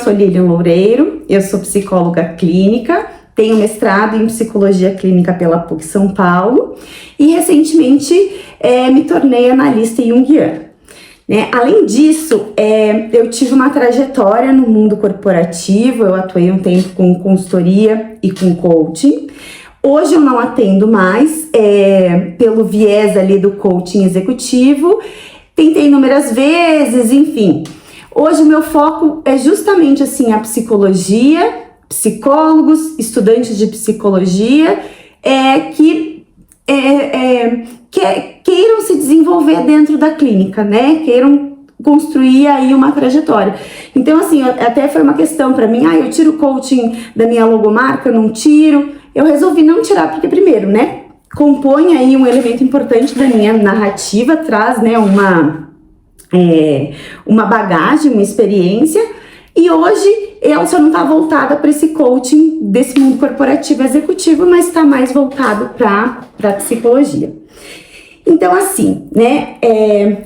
sou Lilian Loureiro, eu sou psicóloga clínica, tenho mestrado em psicologia clínica pela PUC São Paulo e recentemente me tornei analista junguiana. Além disso, eu tive uma trajetória no mundo corporativo, eu atuei um tempo com consultoria e com coaching. Hoje eu não atendo mais pelo viés ali do coaching executivo, tentei inúmeras vezes, enfim. Hoje o meu foco é justamente assim a psicologia, psicólogos, estudantes de psicologia que queiram se desenvolver dentro da clínica, né? Queiram construir aí uma trajetória. Então, assim, até foi uma questão para mim, eu tiro o coaching da minha logomarca, não tiro. Eu resolvi não tirar, porque primeiro, né, compõe aí um elemento importante da minha narrativa, traz, né, uma bagagem, uma experiência, e hoje ela só não está voltada para esse coaching desse mundo corporativo executivo, mas está mais voltado para a psicologia. Então, assim, né,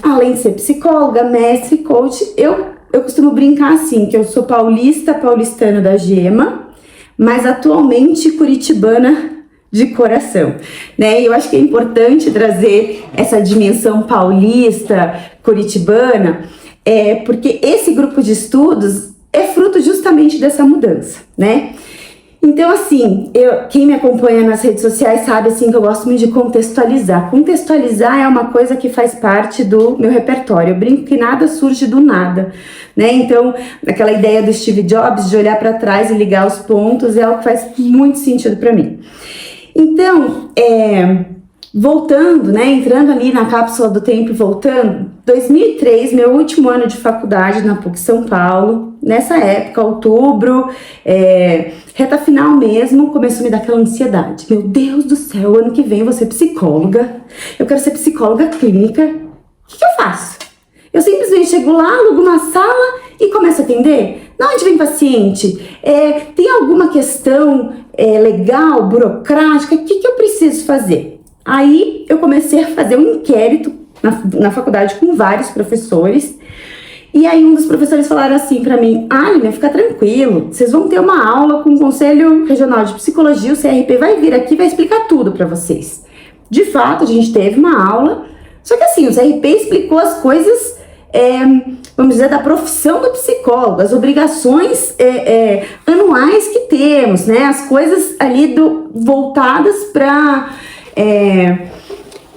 além de ser psicóloga, mestre, coach, eu costumo brincar assim, que eu sou paulistana da gema, mas atualmente curitibana de coração, né? E eu acho que é importante trazer essa dimensão paulista, curitibana, porque esse grupo de estudos é fruto justamente dessa mudança, né? Então, assim, quem me acompanha nas redes sociais sabe, assim, que eu gosto muito de contextualizar. Contextualizar é uma coisa que faz parte do meu repertório. Eu brinco que nada surge do nada, né? Então, aquela ideia do Steve Jobs de olhar para trás e ligar os pontos é algo que faz muito sentido para mim. Então, voltando, né, entrando ali na cápsula do tempo e voltando, 2003, meu último ano de faculdade na PUC São Paulo, nessa época, outubro, reta final mesmo, começou a me dar aquela ansiedade. Meu Deus do céu, ano que vem eu vou ser psicóloga, eu quero ser psicóloga clínica, o que eu faço? Eu simplesmente chego lá, alugo uma sala e começo a atender? De onde vem paciente? Tem alguma questão legal, burocrática? O que eu preciso fazer? Aí eu comecei a fazer um inquérito na faculdade com vários professores. E aí um dos professores falaram assim pra mim: Lilian, fica tranquilo, vocês vão ter uma aula com o Conselho Regional de Psicologia, o CRP vai vir aqui e vai explicar tudo pra vocês. De fato, a gente teve uma aula, só que assim, o CRP explicou as coisas, vamos dizer, da profissão do psicólogo, as obrigações anuais que temos, né? As coisas ali voltadas para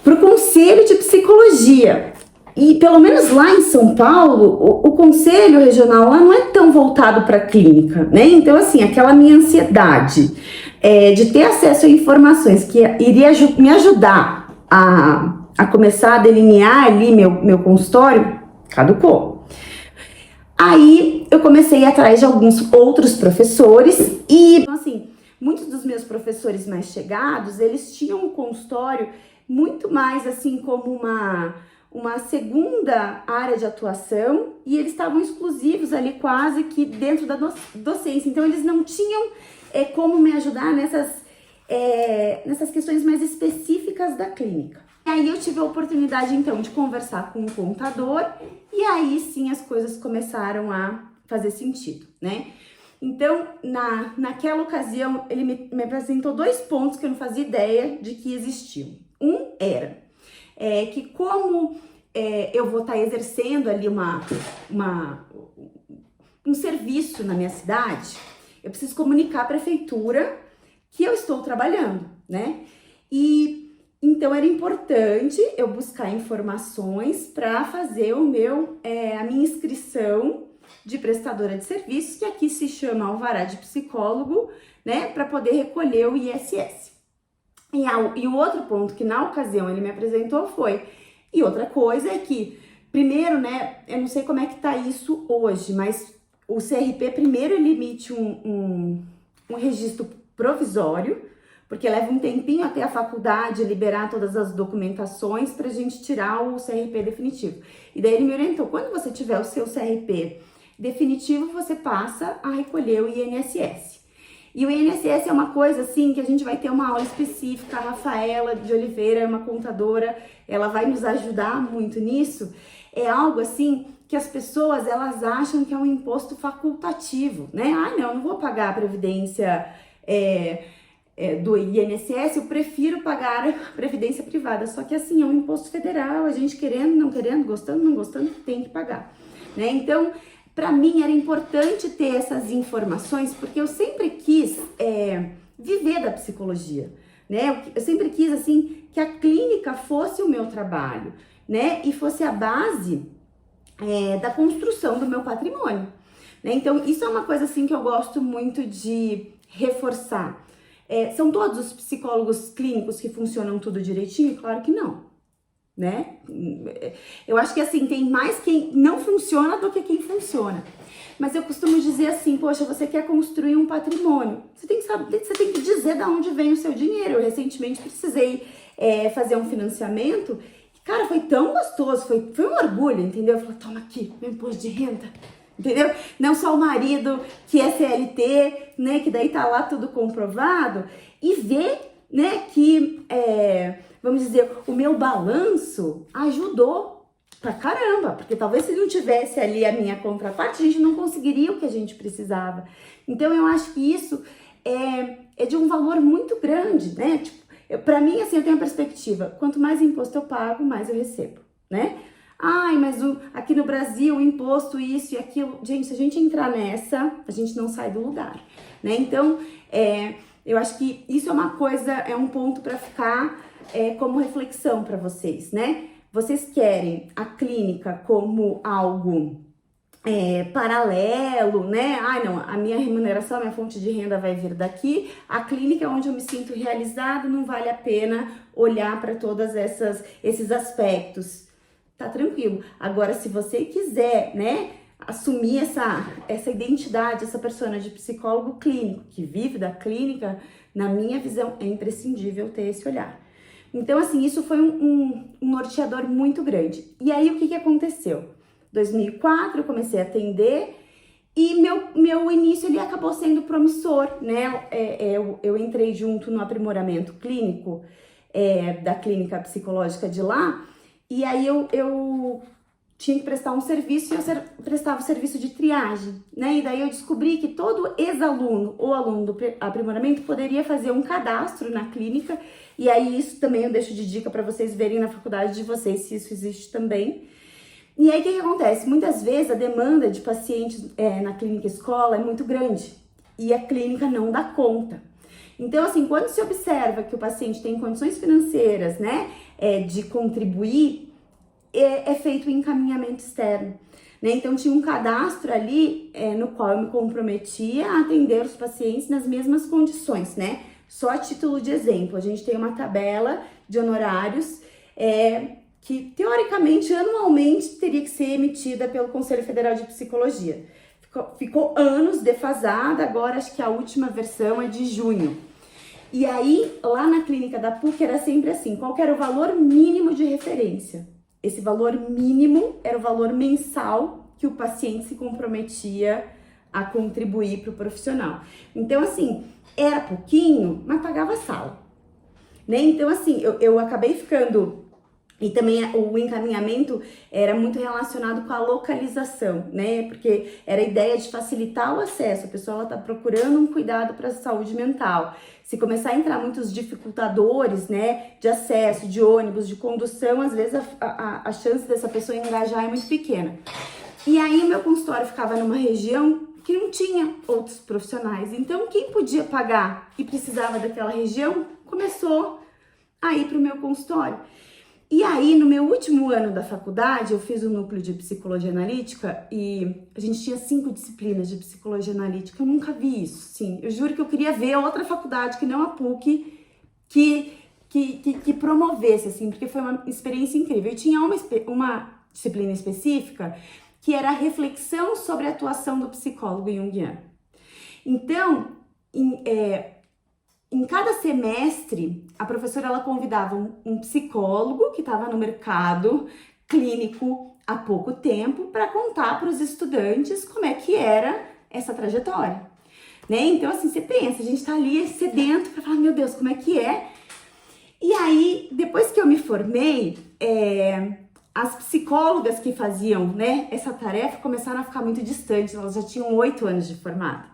o Conselho de Psicologia. E pelo menos lá em São Paulo, o Conselho Regional lá não é tão voltado para a clínica, né? Então, assim, aquela minha ansiedade de ter acesso a informações que iria me ajudar a começar a delinear ali meu consultório, caducou. Aí eu comecei a ir atrás de alguns outros professores e, assim, muitos dos meus professores mais chegados, eles tinham um consultório muito mais assim como uma segunda área de atuação e eles estavam exclusivos ali quase que dentro da docência. Então eles não tinham como me ajudar nessas questões mais específicas da clínica. E aí eu tive a oportunidade então de conversar com um contador e aí sim as coisas começaram a fazer sentido, né? Então, naquela ocasião, ele me apresentou 2 pontos que eu não fazia ideia de que existiam. Um era que como eu vou estar exercendo ali um serviço na minha cidade, eu preciso comunicar à prefeitura que eu estou trabalhando, né? E então era importante eu buscar informações para fazer a minha inscrição de prestadora de serviços, que aqui se chama alvará de psicólogo, né, para poder recolher o ISS. E o outro ponto que na ocasião ele me apresentou foi, e outra coisa é que, primeiro, né, eu não sei como é que tá isso hoje, mas o CRP primeiro ele emite um registro provisório, porque leva um tempinho até a faculdade liberar todas as documentações pra gente tirar o CRP definitivo. E daí ele me orientou, quando você tiver o seu CRP definitivo, você passa a recolher o INSS. E o INSS é uma coisa assim que a gente vai ter uma aula específica, a Rafaela de Oliveira é uma contadora, ela vai nos ajudar muito nisso. É algo assim que as pessoas, elas acham que é um imposto facultativo, né? Ah, não vou pagar a previdência do INSS, eu prefiro pagar a previdência privada. Só que assim, é um imposto federal, a gente querendo, não querendo, gostando, não gostando, tem que pagar, né? Então, para mim era importante ter essas informações, porque eu sempre quis viver da psicologia, né? Eu sempre quis, assim, que a clínica fosse o meu trabalho, né? E fosse a base da construção do meu patrimônio, né? Então, isso é uma coisa, assim, que eu gosto muito de reforçar. São todos os psicólogos clínicos que funcionam tudo direitinho? Claro que não, né? Eu acho que, assim, tem mais quem não funciona do que quem funciona. Mas eu costumo dizer assim, poxa, você quer construir um patrimônio, você tem que saber, você tem que dizer de onde vem o seu dinheiro. Eu recentemente precisei fazer um financiamento, e, cara, foi tão gostoso, foi um orgulho, entendeu? Eu falei, toma aqui, meu imposto de renda, entendeu? Não só o marido que é CLT, né, que daí tá lá tudo comprovado, e ver, né, que, vamos dizer, o meu balanço ajudou pra caramba, porque talvez se não tivesse ali a minha contraparte, a gente não conseguiria o que a gente precisava. Então, eu acho que isso é de um valor muito grande, né? Tipo, pra mim, assim, eu tenho a perspectiva, quanto mais imposto eu pago, mais eu recebo, né? Ai, mas aqui no Brasil, o imposto, isso e aquilo. Gente, se a gente entrar nessa, a gente não sai do lugar, né? Então, eu acho que isso é uma coisa, é um ponto para ficar como reflexão para vocês, né? Vocês querem a clínica como algo paralelo, né? Ai, não, a minha remuneração, a minha fonte de renda vai vir daqui. A clínica é onde eu me sinto realizado, não vale a pena olhar para todos esses aspectos. Tá tranquilo. Agora, se você quiser, né, assumir essa identidade, essa persona de psicólogo clínico, que vive da clínica, na minha visão, é imprescindível ter esse olhar. Então, assim, isso foi um norteador muito grande. E aí, o que aconteceu? 2004, eu comecei a atender e meu início ele acabou sendo promissor, né? Eu entrei junto no aprimoramento clínico da clínica psicológica de lá, e aí eu tinha que prestar um serviço e eu prestava o serviço de triagem, né? E daí eu descobri que todo ex-aluno ou aluno do aprimoramento poderia fazer um cadastro na clínica, e aí isso também eu deixo de dica para vocês verem na faculdade de vocês se isso existe também. E aí o que acontece? Muitas vezes a demanda de pacientes na clínica escola é muito grande e a clínica não dá conta. Então, assim, quando se observa que o paciente tem condições financeiras, né, de contribuir, é feito o encaminhamento externo, né? Então, tinha um cadastro ali no qual eu me comprometia a atender os pacientes nas mesmas condições, né? Só a título de exemplo, a gente tem uma tabela de honorários que, teoricamente, anualmente teria que ser emitida pelo Conselho Federal de Psicologia. Ficou anos defasada, agora acho que a última versão é de junho. E aí, lá na clínica da PUC era sempre assim, qual que era o valor mínimo de referência? Esse valor mínimo era o valor mensal que o paciente se comprometia a contribuir para o profissional. Então, assim, era pouquinho, mas pagava a sala, né? Então, assim, eu acabei ficando... E também o encaminhamento era muito relacionado com a localização, né? Porque era a ideia de facilitar o acesso. A pessoa está procurando um cuidado para a saúde mental. Se começar a entrar muitos dificultadores, né, de acesso, de ônibus, de condução, às vezes a chance dessa pessoa engajar é muito pequena. E aí o meu consultório ficava numa região que não tinha outros profissionais. Então, quem podia pagar e precisava daquela região, começou a ir para o meu consultório. E aí, no meu último ano da faculdade, eu fiz o núcleo de psicologia analítica e a gente tinha 5 disciplinas de psicologia analítica. Eu nunca vi isso, sim. Eu juro que eu queria ver outra faculdade que não a PUC que promovesse, assim, porque foi uma experiência incrível. Eu tinha uma disciplina específica que era a reflexão sobre a atuação do psicólogo junguiano. Então, em cada semestre, a professora ela convidava um psicólogo que estava no mercado clínico há pouco tempo para contar para os estudantes como é que era essa trajetória, né? Então, assim, você pensa, a gente está ali sedento para falar, meu Deus, como é que é? E aí, depois que eu me formei, as psicólogas que faziam, né, essa tarefa começaram a ficar muito distantes, elas já tinham 8 anos de formado.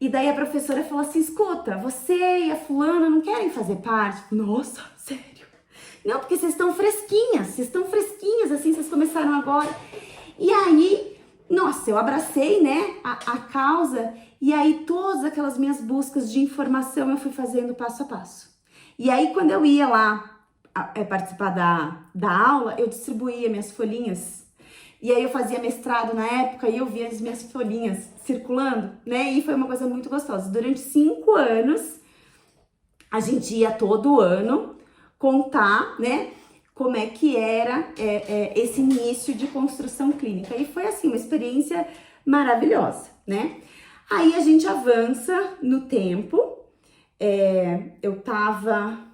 E daí a professora falou assim, escuta, você e a fulana não querem fazer parte? Nossa, sério? Não, porque vocês estão fresquinhas, assim, vocês começaram agora. E aí, nossa, eu abracei, né, a causa, e aí todas aquelas minhas buscas de informação eu fui fazendo passo a passo. E aí quando eu ia lá participar da aula, eu distribuía minhas folhinhas. E aí eu fazia mestrado na época e eu via as minhas folhinhas circulando, né? E foi uma coisa muito gostosa. Durante 5 anos, a gente ia todo ano contar, né? Como é que era esse início de construção clínica. E foi assim, uma experiência maravilhosa, né? Aí a gente avança no tempo. Eu tava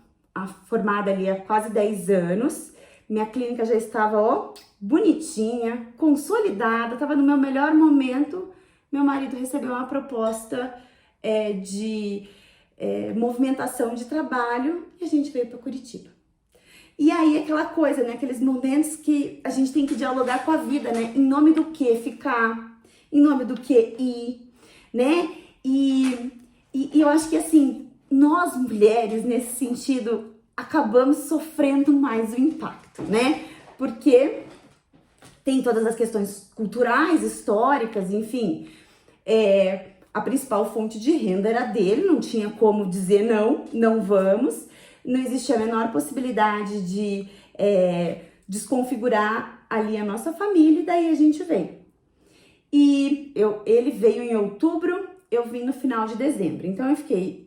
formada ali há quase 10 anos, minha clínica já estava, ó, bonitinha, consolidada, estava no meu melhor momento. Meu marido recebeu uma proposta de movimentação de trabalho e a gente veio para Curitiba. E aí aquela coisa, né, aqueles momentos que a gente tem que dialogar com a vida, né, em nome do que ficar, em nome do que ir, né, e eu acho que assim, nós mulheres, nesse sentido, acabamos sofrendo mais o impacto, né? Porque tem todas as questões culturais, históricas, enfim. A principal fonte de renda era dele, não tinha como dizer não vamos. Não existia a menor possibilidade de desconfigurar ali a nossa família, e daí a gente veio. E ele veio em outubro, eu vim no final de dezembro. Então eu fiquei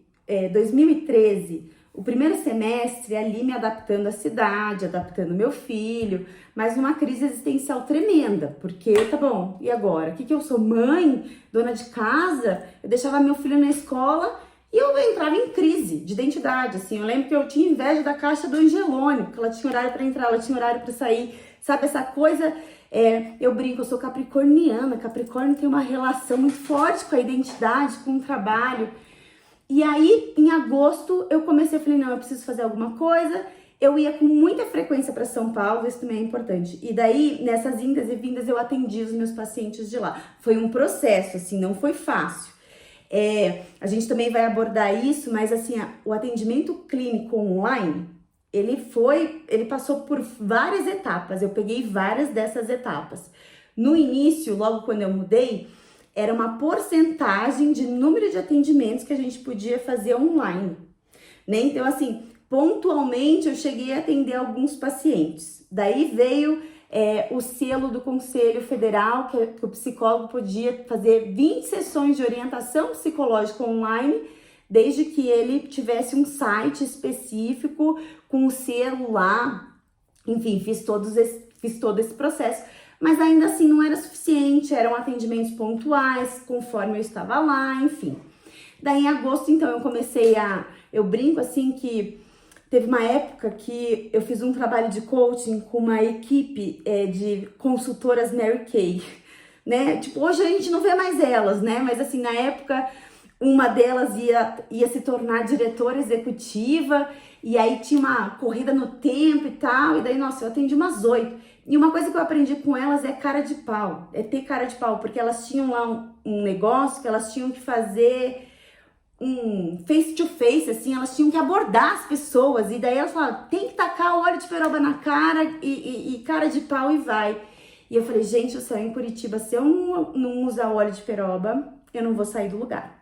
2013, o primeiro semestre ali me adaptando à cidade, adaptando meu filho, mas numa crise existencial tremenda, porque tá bom, e agora? O que eu sou? Mãe, dona de casa? Eu deixava meu filho na escola e eu entrava em crise de identidade, assim. Eu lembro que eu tinha inveja da caixa do Angelone, porque ela tinha horário para entrar, ela tinha horário para sair, sabe? Essa coisa, eu brinco, eu sou capricorniana, Capricórnio tem uma relação muito forte com a identidade, com o trabalho. E aí, em agosto, eu falei, não, eu preciso fazer alguma coisa. Eu ia com muita frequência para São Paulo, isso também é importante. E daí, nessas indas e vindas, eu atendi os meus pacientes de lá. Foi um processo, assim, não foi fácil. A gente também vai abordar isso, mas assim, o atendimento clínico online, ele passou por várias etapas. Eu peguei várias dessas etapas. No início, logo quando eu mudei, era uma porcentagem de número de atendimentos que a gente podia fazer online, né? Então, assim, pontualmente eu cheguei a atender alguns pacientes. Daí veio o selo do Conselho Federal, que o psicólogo podia fazer 20 sessões de orientação psicológica online, desde que ele tivesse um site específico com o selo lá. Enfim, fiz todo esse processo. Mas ainda assim não era suficiente, eram atendimentos pontuais, conforme eu estava lá, enfim. Daí em agosto, então, eu brinco assim que teve uma época que eu fiz um trabalho de coaching com uma equipe de consultoras Mary Kay, né? Tipo, hoje a gente não vê mais elas, né? Mas assim, na época, uma delas ia se tornar diretora executiva, e aí tinha uma corrida no tempo e tal, e daí, nossa, eu atendi umas 8. E uma coisa que eu aprendi com elas é cara de pau, ter cara de pau, porque elas tinham lá um negócio que elas tinham que fazer um face to face, assim, elas tinham que abordar as pessoas, e daí elas falavam, tem que tacar o óleo de peroba na cara e cara de pau e vai. E eu falei, gente, eu saio em Curitiba, se eu não usar óleo de peroba, eu não vou sair do lugar.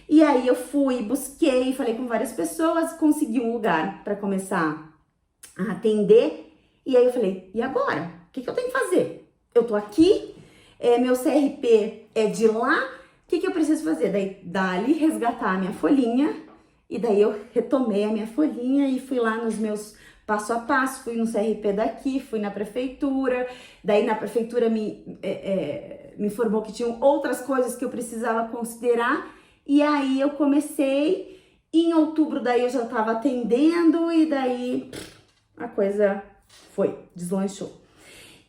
E aí eu fui, busquei, falei com várias pessoas, consegui um lugar para começar a atender. E aí eu falei, e agora? O que eu tenho que fazer? Eu tô aqui, meu CRP é de lá, o que eu preciso fazer? Daí, dali, resgatar a minha folhinha, e daí eu retomei a minha folhinha e fui lá nos meus passo a passo, fui no CRP daqui, fui na prefeitura, daí na prefeitura me informou que tinham outras coisas que eu precisava considerar, e aí eu comecei, e em outubro daí eu já tava atendendo, e daí a coisa deslanchou.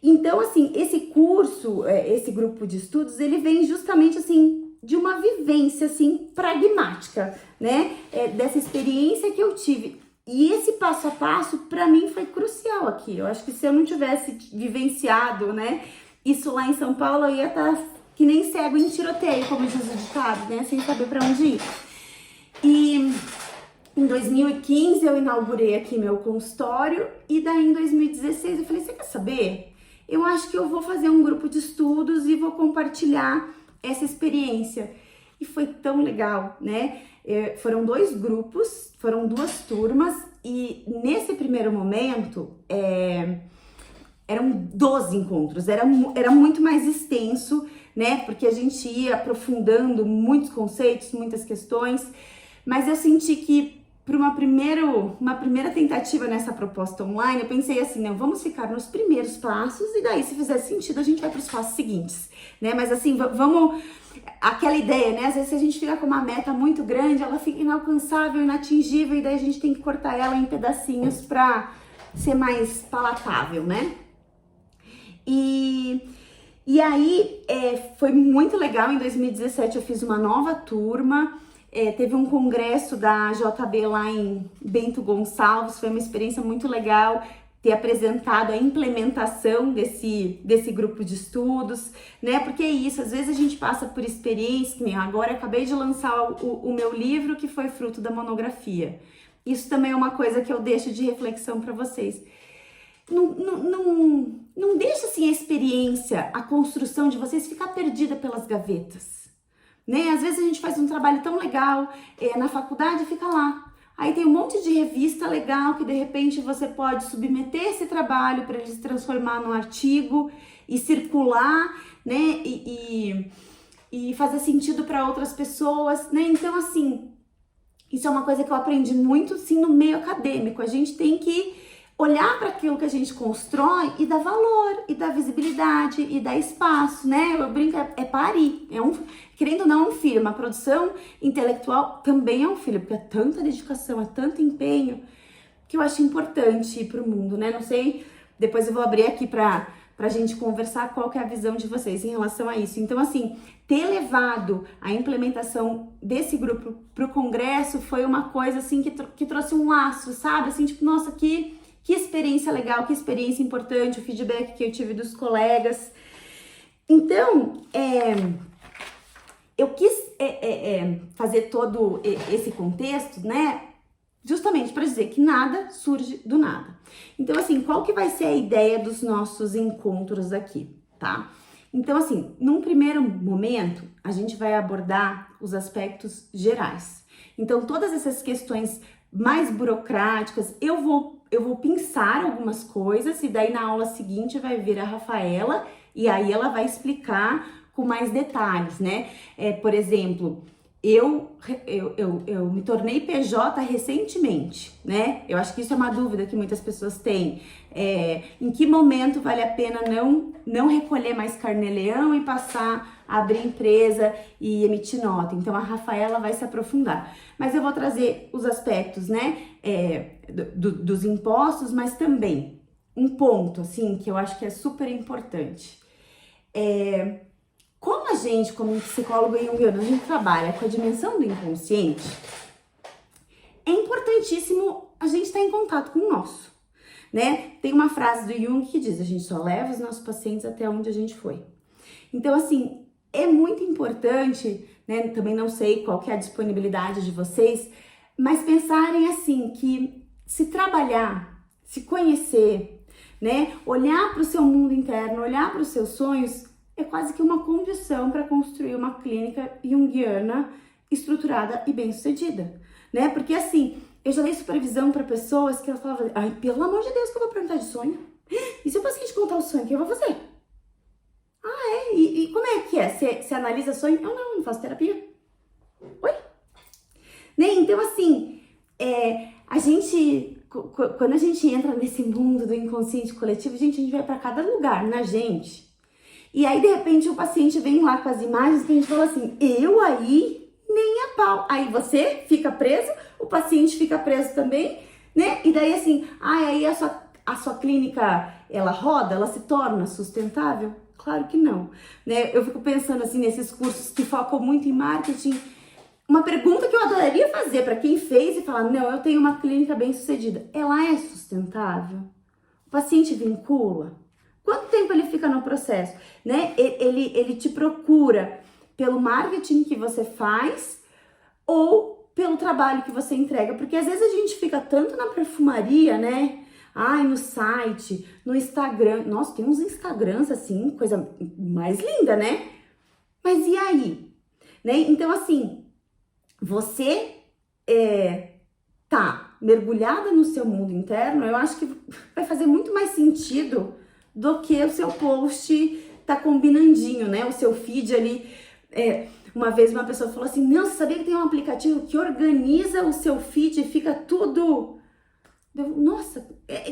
Então, assim, esse curso, esse grupo de estudos, ele vem justamente, assim, de uma vivência, assim, pragmática, né? Dessa experiência que eu tive. E esse passo a passo, para mim, foi crucial aqui. Eu acho que se eu não tivesse vivenciado, né, isso lá em São Paulo, eu ia estar que nem cego em tiroteio, como diz o ditado, né, sem saber para onde ir. E em 2015 eu inaugurei aqui meu consultório e daí em 2016 eu falei, você quer saber? Eu acho que eu vou fazer um grupo de estudos e vou compartilhar essa experiência. E foi tão legal, né? Foram 2 grupos, foram 2 turmas e nesse primeiro momento eram 12 encontros, era muito mais extenso, né? Porque a gente ia aprofundando muitos conceitos, muitas questões, mas eu senti que para uma primeira tentativa nessa proposta online, eu pensei assim, não, vamos ficar nos primeiros passos e daí, se fizer sentido, a gente vai para os passos seguintes, né? Mas assim, vamos... Aquela ideia, né? Às vezes a gente fica com uma meta muito grande, ela fica inalcançável, inatingível, e daí a gente tem que cortar ela em pedacinhos para ser mais palatável, né? E aí, foi muito legal. Em 2017 eu fiz uma nova turma, teve um congresso da JB lá em Bento Gonçalves, foi uma experiência muito legal ter apresentado a implementação desse grupo de estudos, né? Porque é isso, às vezes a gente passa por experiências, que nem agora eu acabei de lançar o meu livro, que foi fruto da monografia. Isso também é uma coisa que eu deixo de reflexão para vocês. Não deixa assim a experiência, a construção de vocês ficar perdida pelas gavetas, né? Às vezes a gente faz um trabalho tão legal na faculdade e fica lá. Aí tem um monte de revista legal que de repente você pode submeter esse trabalho para ele se transformar num artigo e circular, né? E fazer sentido para outras pessoas, né? Então, assim, isso é uma coisa que eu aprendi muito, sim, no meio acadêmico. A gente tem que olhar para aquilo que a gente constrói e dar valor, e dar visibilidade, e dar espaço, né? Eu brinco, é parir. Querendo ou não, é um filho. Uma produção intelectual também é um filho, porque é tanta dedicação, é tanto empenho, que eu acho importante ir pro mundo, né? Não sei, depois eu vou abrir aqui pra gente conversar qual que é a visão de vocês em relação a isso. Então, assim, ter levado a implementação desse grupo pro congresso foi uma coisa, assim, que trouxe um laço, sabe? Assim, tipo, nossa, que experiência legal, que experiência importante, o feedback que eu tive dos colegas. Então, eu quis fazer todo esse contexto, né? Justamente para dizer que nada surge do nada. Então, assim, qual que vai ser a ideia dos nossos encontros aqui, tá? Então, assim, num primeiro momento, a gente vai abordar os aspectos gerais. Então, todas essas questões mais burocráticas, eu vou pensar algumas coisas e daí na aula seguinte vai vir a Rafaela e aí ela vai explicar com mais detalhes, né? Por exemplo, eu me tornei PJ recentemente, né? Eu acho que isso é uma dúvida que muitas pessoas têm. Em que momento vale a pena não recolher mais carnê-leão e passar a abrir empresa e emitir nota? Então a Rafaela vai se aprofundar. Mas eu vou trazer os aspectos, né, dos impostos, mas também um ponto, assim, que eu acho que é super importante. Como a gente, como psicólogo junguiano, a gente trabalha com a dimensão do inconsciente, é importantíssimo a gente estar em contato com o nosso, né? Tem uma frase do Jung que diz, a gente só leva os nossos pacientes até onde a gente foi. Então, assim, é muito importante, né? Também não sei qual que é a disponibilidade de vocês, mas pensarem assim, que se trabalhar, se conhecer, né? Olhar para o seu mundo interno, olhar para os seus sonhos, é quase que uma condição para construir uma clínica junguiana estruturada e bem-sucedida, né? Porque assim, eu já dei supervisão para pessoas que elas falavam, ai, pelo amor de Deus, que eu vou perguntar de sonho? E se o paciente contar o sonho, o que eu vou fazer? E como é que é? Você analisa sonho? Eu não faço terapia. Oi? Né? Então, assim, quando a gente entra nesse mundo do inconsciente coletivo, gente, a gente vai para cada lugar, na gente. E aí, de repente, o paciente vem lá com as imagens que a gente fala assim, eu aí, nem a pau. Aí você fica preso, o paciente fica preso também, né? E daí, assim, aí a sua clínica, ela roda, ela se torna sustentável? Claro que não, né? Eu fico pensando, assim, nesses cursos que focam muito em marketing. Uma pergunta que eu adoraria fazer para quem fez e falar, não, eu tenho uma clínica bem sucedida. Ela é sustentável? O paciente vincula? Quanto tempo ele fica no processo? Né? Ele te procura pelo marketing que você faz ou pelo trabalho que você entrega? Porque às vezes a gente fica tanto na perfumaria, né? Ai, no site, no Instagram. Nossa, tem uns Instagrams assim, coisa mais linda, né? Mas e aí? Né? Então, assim, você tá mergulhada no seu mundo interno, eu acho que vai fazer muito mais sentido do que o seu post tá combinandinho, né? O seu feed ali. Uma vez uma pessoa falou assim, não, você sabia que tem um aplicativo que organiza o seu feed e fica tudo... Nossa,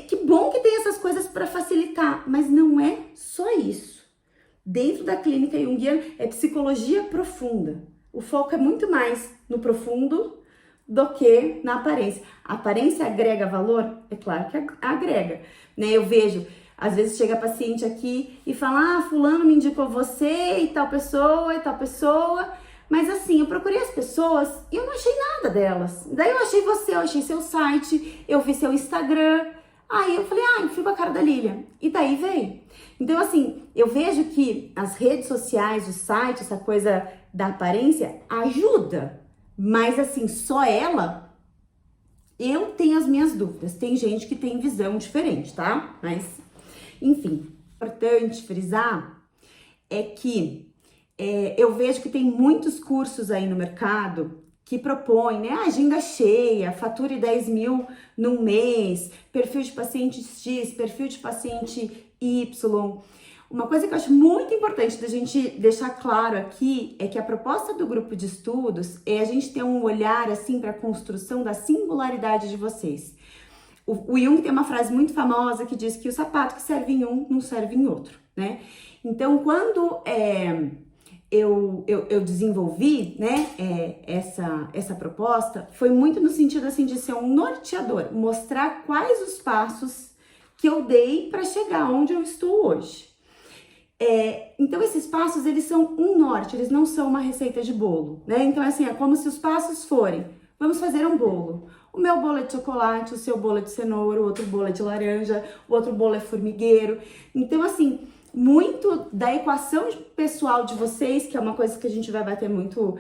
que bom que tem essas coisas para facilitar, mas não é só isso. Dentro da clínica junguiana é psicologia profunda. O foco é muito mais no profundo do que na aparência. A aparência agrega valor? É claro que agrega, né? Eu vejo, às vezes chega paciente aqui e fala, fulano me indicou você e tal pessoa, mas assim, eu procurei as pessoas e eu não achei nada delas. Daí eu achei você, eu achei seu site, eu vi seu Instagram, aí eu falei, eu fui com a cara da Lilian, e daí veio. Então assim, eu vejo que as redes sociais, o site, essa coisa da aparência ajuda, mas assim, só ela, eu tenho as minhas dúvidas. Tem gente que tem visão diferente, tá? Mas, enfim, importante frisar é que eu vejo que tem muitos cursos aí no mercado que propõem, né? Agenda cheia, fature 10 mil num mês, perfil de paciente X, perfil de paciente Y. Uma coisa que eu acho muito importante da gente deixar claro aqui é que a proposta do grupo de estudos é a gente ter um olhar assim para a construção da singularidade de vocês. O Jung tem uma frase muito famosa que diz que o sapato que serve em um não serve em outro, né? Então, quando eu desenvolvi, né, essa proposta, foi muito no sentido assim de ser um norteador, mostrar quais os passos que eu dei para chegar onde eu estou hoje. Então esses passos, eles são um norte, eles não são uma receita de bolo, né? Então assim, é como se os passos forem, vamos fazer um bolo. O meu bolo é de chocolate, o seu bolo é de cenoura, o outro bolo é de laranja, o outro bolo é formigueiro. Então assim, muito da equação pessoal de vocês, que é uma coisa que a gente vai bater muito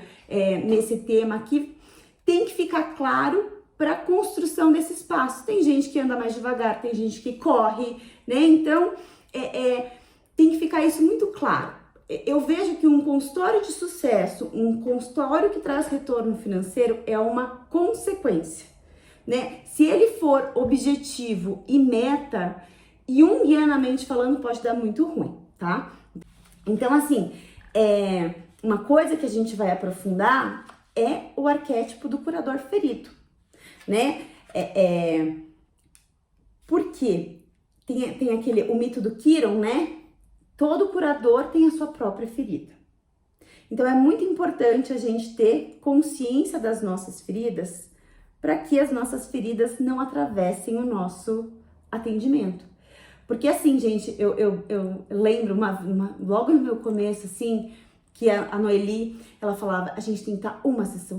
nesse tema aqui, tem que ficar claro para a construção desses passos. Tem gente que anda mais devagar, tem gente que corre, né? Então, tem que ficar isso muito claro. Eu vejo que um consultório de sucesso, um consultório que traz retorno financeiro é uma consequência, né? Se ele for objetivo e meta, junguianamente falando, pode dar muito ruim, tá? Então, assim, uma coisa que a gente vai aprofundar é o arquétipo do curador ferido, né? Porque tem o mito do Chiron, né? Todo curador tem a sua própria ferida. Então, é muito importante a gente ter consciência das nossas feridas para que as nossas feridas não atravessem o nosso atendimento. Porque assim, gente, eu lembro logo no meu começo, assim, que a Noeli, ela falava, a gente tem que estar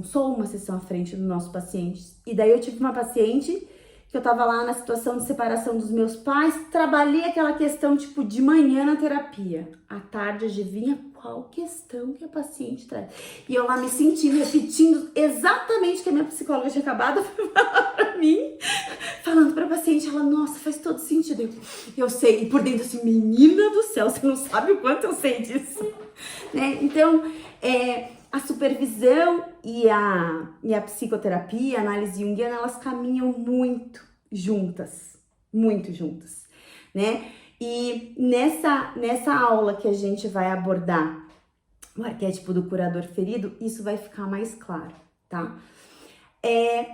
só uma sessão à frente dos nossos pacientes. E daí eu tive uma paciente que eu tava lá na situação de separação dos meus pais, trabalhei aquela questão, tipo, de manhã na terapia. À tarde, adivinha qual questão que a paciente traz? E eu lá me sentindo, repetindo exatamente o que a minha psicóloga tinha acabado de falar pra mim, falando pra paciente, ela, nossa, faz todo sentido. Eu sei, e por dentro assim, menina do céu, você não sabe o quanto eu sei disso. Né? Então, a supervisão e a psicoterapia, a análise junguiana, elas caminham muito juntas, né? E nessa aula que a gente vai abordar o arquétipo do curador ferido, isso vai ficar mais claro, tá?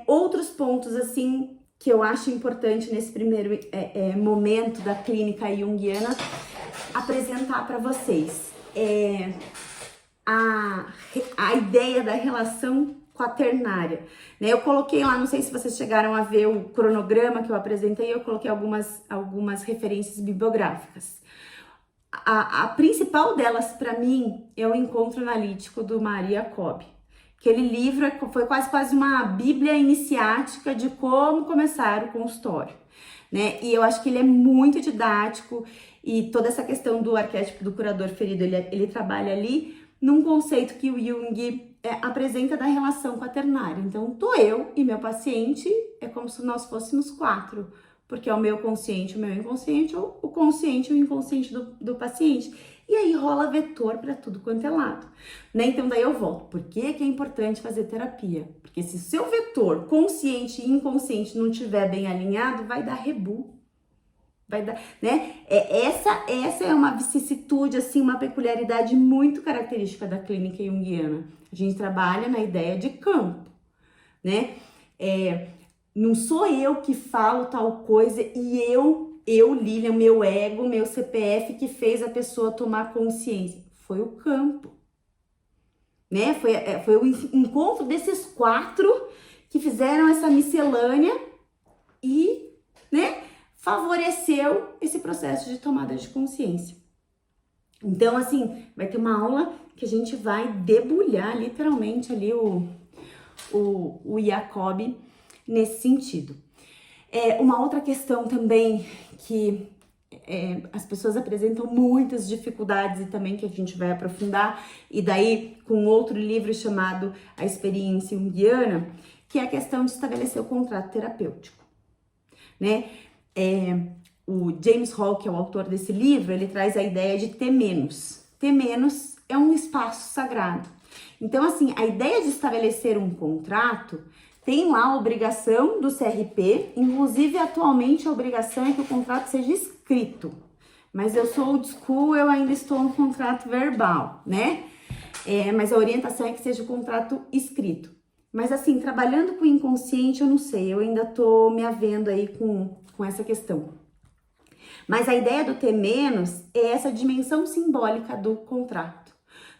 Outros pontos, assim, que eu acho importante nesse primeiro momento da clínica junguiana apresentar para vocês. A ideia da relação quaternária, né? Eu coloquei lá, não sei se vocês chegaram a ver o cronograma que eu apresentei, eu coloquei algumas referências bibliográficas. A principal delas, para mim, é o encontro analítico do Maria Jacob, Aquele livro foi quase uma bíblia iniciática de como começar o consultório, né? E eu acho que ele é muito didático e toda essa questão do arquétipo do curador ferido, ele trabalha ali num conceito que o Jung apresenta da relação quaternária. Então, tô eu e meu paciente, é como se nós fôssemos 4, porque é o meu consciente, o meu inconsciente, ou o consciente e o inconsciente do paciente. E aí rola vetor para tudo quanto é lado, né? Então daí eu volto. Por que que é importante fazer terapia? Porque se o seu vetor consciente e inconsciente não estiver bem alinhado, vai dar rebu. Vai dar, né? Essa é uma vicissitude, assim, uma peculiaridade muito característica da clínica junguiana. A gente trabalha na ideia de campo, né? Não sou eu que falo tal coisa e eu, Lilian, meu ego, meu CPF que fez a pessoa tomar consciência. Foi o campo, né? Foi o encontro desses 4 que fizeram essa miscelânea e, né, favoreceu esse processo de tomada de consciência. Então, assim, vai ter uma aula que a gente vai debulhar literalmente ali o Jacob nesse sentido. Uma outra questão também que as pessoas apresentam muitas dificuldades e também que a gente vai aprofundar, e daí com outro livro chamado A Experiência Junguiana, que é a questão de estabelecer o contrato terapêutico, né? O James Hall, que é o autor desse livro, ele traz a ideia de T-. T- é um espaço sagrado. Então, assim, a ideia de estabelecer um contrato tem lá a obrigação do CRP, inclusive atualmente a obrigação é que o contrato seja escrito. Mas eu sou old school, eu ainda estou no contrato verbal, né? Mas a orientação é que seja o contrato escrito. Mas assim, trabalhando com o inconsciente, eu não sei, eu ainda tô me havendo aí com essa questão. Mas a ideia do T- é essa dimensão simbólica do contrato,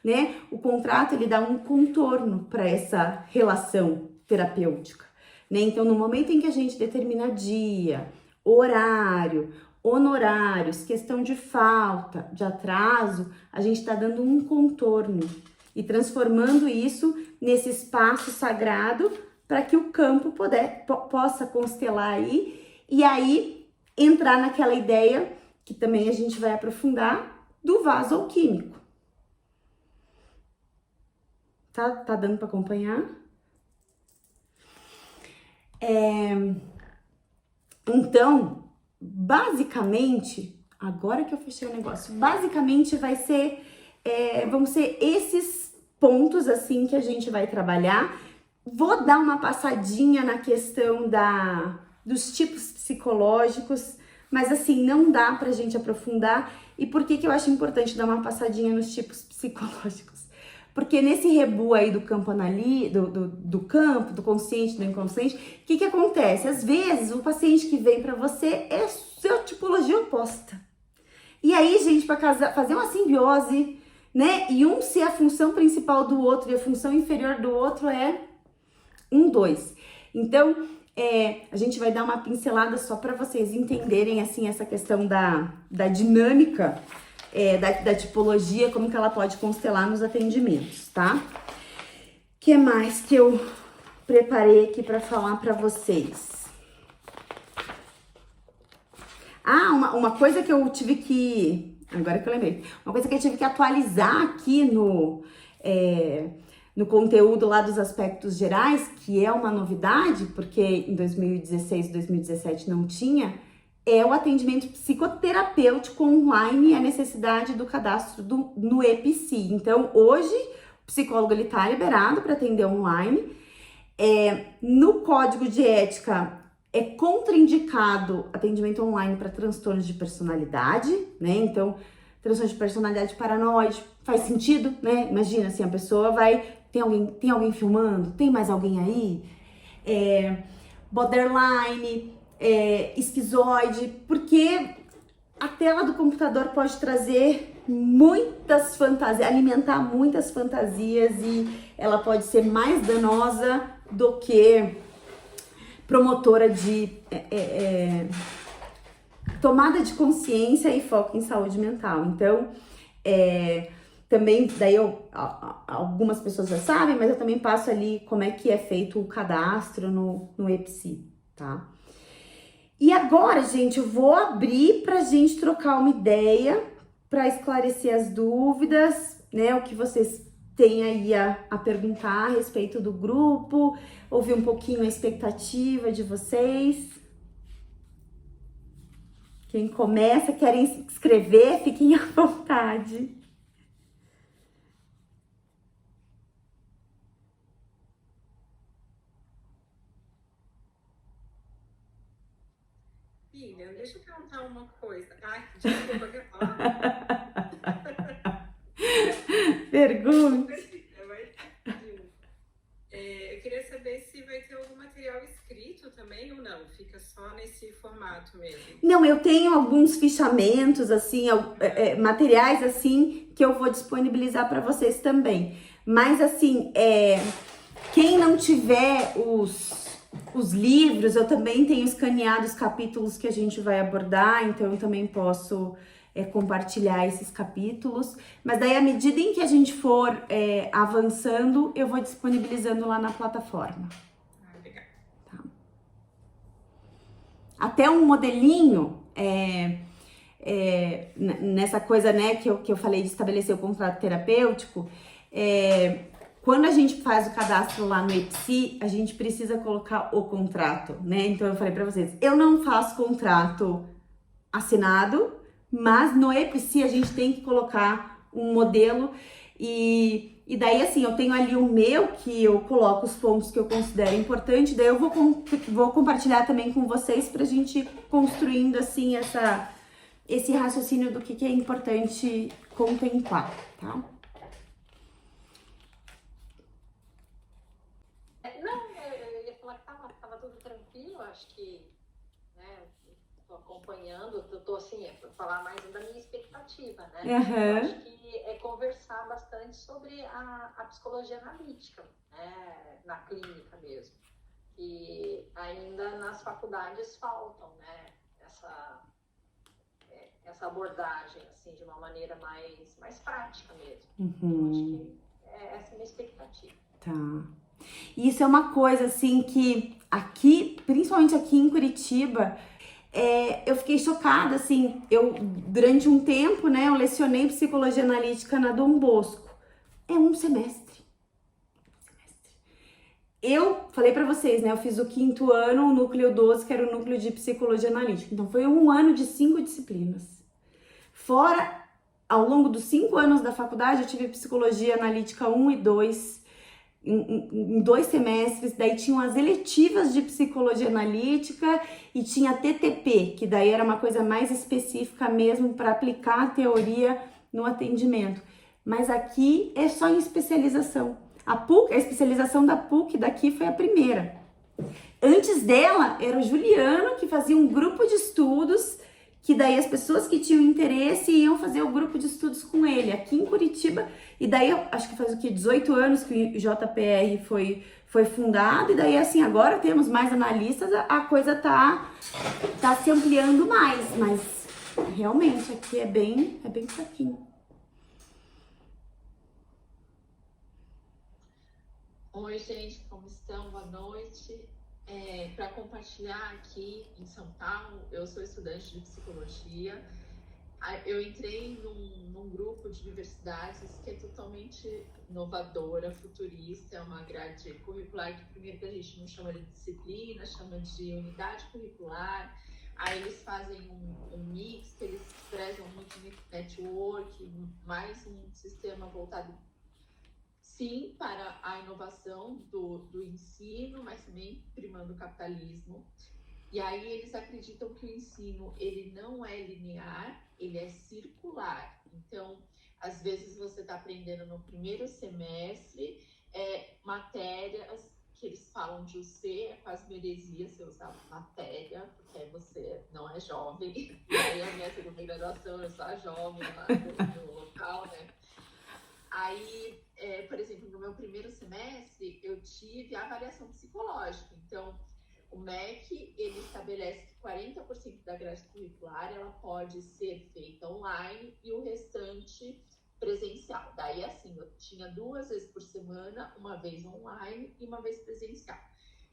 né? O contrato, ele dá um contorno para essa relação terapêutica, né? Então, no momento em que a gente determina dia, horário, honorários, questão de falta, de atraso, a gente está dando um contorno e transformando isso nesse espaço sagrado para que o campo possa constelar aí e aí entrar naquela ideia que também a gente vai aprofundar do vaso alquímico. Tá dando para acompanhar? Então, basicamente, agora que eu fechei o negócio, basicamente vão ser esses pontos assim que a gente vai trabalhar. Vou dar uma passadinha na questão dos tipos psicológicos, mas assim, não dá pra gente aprofundar. E por que eu acho importante dar uma passadinha nos tipos psicológicos? Porque nesse rebu aí do campo do campo, do consciente, do inconsciente, o que acontece? Às vezes, o paciente que vem para você é sua tipologia oposta. E aí, gente, para fazer uma simbiose, né? E um ser a função principal do outro e a função inferior do outro é 2. Então, a gente vai dar uma pincelada só para vocês entenderem, assim, essa questão da dinâmica da tipologia, como que ela pode constelar nos atendimentos, tá? O que mais que eu preparei aqui para falar para vocês? Uma coisa que eu tive que... Agora que eu lembrei. Uma coisa que eu tive que atualizar aqui no conteúdo lá dos aspectos gerais, que é uma novidade, porque em 2016 e 2017 não tinha, é o atendimento psicoterapêutico online e a necessidade do cadastro no EPSI. Então, hoje, o psicólogo está liberado para atender online. No código de ética, é contraindicado atendimento online para transtornos de personalidade, né? Então, transtorno de personalidade paranoide faz sentido, né? Imagina, assim, a pessoa tem alguém filmando? Tem mais alguém aí? Borderline, esquizoide, porque a tela do computador pode trazer muitas fantasias, alimentar muitas fantasias e ela pode ser mais danosa do que promotora de tomada de consciência e foco em saúde mental. Então, também, daí algumas pessoas já sabem, mas eu também passo ali como é que é feito o cadastro no EPSI, tá? E agora, gente, eu vou abrir pra gente trocar uma ideia, para esclarecer as dúvidas, né? O que vocês têm aí a perguntar a respeito do grupo, ouvir um pouquinho a expectativa de vocês. Quem começa, querem escrever, fiquem à vontade. Filha, deixa eu perguntar uma coisa. Ai, desculpa, quer falar? Pergunte. Eu queria saber se vai ter algum material escrito também ou não. Fica só nesse formato mesmo. Não, eu tenho alguns fichamentos, assim, materiais, assim, que eu vou disponibilizar para vocês também. Mas, assim, quem não tiver os livros, eu também tenho escaneado os capítulos que a gente vai abordar, então eu também posso compartilhar esses capítulos. Mas daí, à medida em que a gente for avançando, eu vou disponibilizando lá na plataforma. Legal. Tá? Até um modelinho, nessa coisa, né, que eu falei de estabelecer o contrato terapêutico, quando a gente faz o cadastro lá no EPSI, a gente precisa colocar o contrato, né? Então eu falei para vocês, eu não faço contrato assinado, mas no EPSI a gente tem que colocar um modelo e daí assim, eu tenho ali o meu que eu coloco os pontos que eu considero importantes, daí eu vou compartilhar também com vocês pra gente construindo assim esse raciocínio do que é importante contemplar, tá? Não, eu ia falar que tava tudo tranquilo, acho que, né, tô acompanhando, tô assim, pra falar mais da minha expectativa, né? Eu acho que é conversar bastante sobre a psicologia analítica, né, na clínica mesmo, que ainda nas faculdades faltam, né, essa abordagem, assim, de uma maneira mais prática mesmo. Acho que essa é a minha expectativa. Tá. Isso é uma coisa, assim, que aqui, principalmente aqui em Curitiba, eu fiquei chocada, assim, durante um tempo, né, eu lecionei Psicologia Analítica na Dom Bosco. É um semestre. Eu falei pra vocês, né, eu fiz o 5º ano, o núcleo 12, que era o núcleo de Psicologia Analítica. Então, foi um ano de 5 disciplinas. Fora, ao longo dos 5 anos da faculdade, eu tive Psicologia Analítica 1 e 2, em 2 semestres, daí tinham as eletivas de psicologia analítica e tinha TTP, que daí era uma coisa mais específica mesmo para aplicar a teoria no atendimento. Mas aqui é só em especialização. A especialização da PUC daqui foi a primeira. Antes dela, era o Juliano que fazia um grupo de estudos, que daí as pessoas que tinham interesse iam fazer o grupo de estudos com ele, aqui em Curitiba. E daí, acho que faz 18 anos que o JPR foi fundado, e daí, assim, agora temos mais analistas, a coisa tá se ampliando mais, mas realmente aqui é bem fraquinho. Oi, gente, como estão? Boa noite. Para compartilhar aqui em São Paulo, eu sou estudante de psicologia. Eu entrei num grupo de universidades que é totalmente inovadora, futurista, é uma grade curricular que primeiro que a gente não chama de disciplina, chama de unidade curricular. Aí eles fazem um mix, que eles prezam muito network, mais um sistema voltado sim para a inovação do ensino, mas também primando o capitalismo. E aí eles acreditam que o ensino ele não é linear, ele é circular. Então, às vezes você está aprendendo no primeiro semestre matérias que eles falam de UC, é quase uma heresia você usar matéria, porque aí você não é jovem. E aí a minha segunda graduação, eu sou a jovem lá no local, né? Aí, por exemplo, no meu primeiro semestre, eu tive avaliação psicológica. Então, o MEC, ele estabelece que 40% da grade curricular ela pode ser feita online e o restante presencial. Daí, assim, eu tinha 2 vezes por semana, uma vez online e uma vez presencial.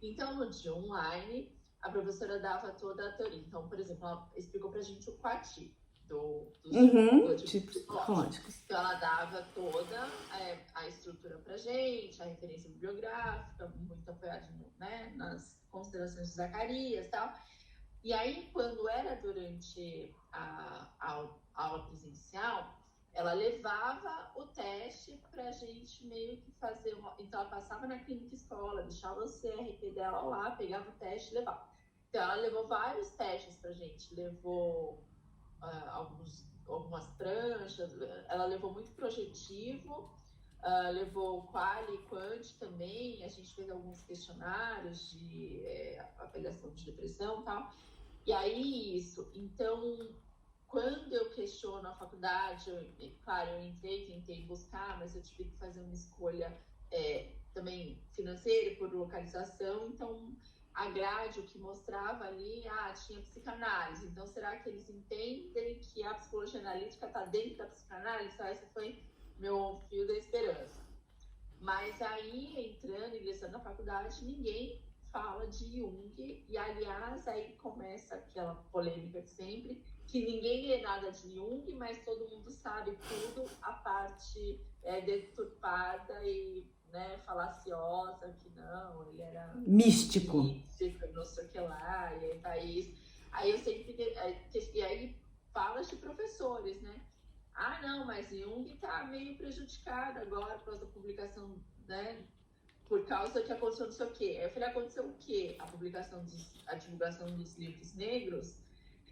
Então, no dia online, a professora dava toda a teoria. Então, por exemplo, ela explicou pra gente o QADI dos tipos psicológicos. Então, ela dava toda a estrutura pra gente, a referência bibliográfica, muito apoiada, né, nas considerações de Zacarias e tal. E aí, quando era durante a aula presencial, ela levava o teste pra gente meio que fazer Então, ela passava na clínica escola, deixava o CRP dela lá, pegava o teste e levava. Então, ela levou vários testes pra gente. Levou algumas pranchas, ela levou muito projetivo, levou quali e quant também. A gente fez alguns questionários de avaliação de depressão e tal. E aí, isso. Então, quando eu questiono a faculdade, claro, eu entrei, tentei buscar, mas eu tive que fazer uma escolha também financeira por localização. Então, a grade, o que mostrava ali, tinha psicanálise. Então, será que eles entendem que a psicologia analítica está dentro da psicanálise? Então, esse foi meu fio da esperança. Mas aí, entrando, ingressando na faculdade, ninguém fala de Jung. E, aliás, aí começa aquela polêmica de sempre, que ninguém lê nada de Jung, mas todo mundo sabe tudo, a parte deturpada e, né, falaciosa, que não, ele era místico, não sei o que lá, e aí tá isso. Aí eu sempre... E aí fala de professores, né? Não, mas Jung tá meio prejudicado agora por causa da publicação, né? Por causa que aconteceu não sei o quê. Aí eu falei, aconteceu o quê? A divulgação dos livros negros?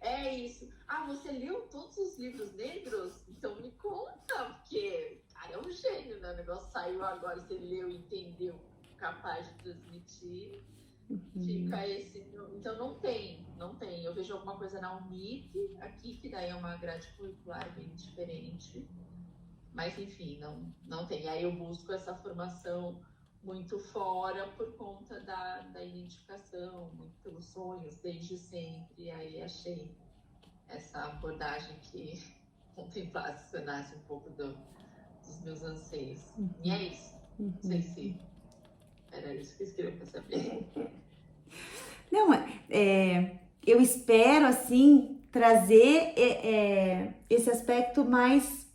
É isso. Você leu todos os livros negros? Então me conta, porque, cara, é um gênio, né? O negócio saiu agora, você leu, entendeu, capaz de transmitir. Fica esse... Então não tem. Eu vejo alguma coisa na Unip aqui, que daí é uma grade curricular bem diferente. Mas, enfim, não tem. Aí eu busco essa formação muito fora por conta da identificação, muito pelos sonhos, desde sempre. E aí achei essa abordagem que contemplasse, nasce um pouco dos meus anseios. E é isso. Não sei se era isso que eu escrevi para saber. Não, eu espero, assim, trazer esse aspecto mais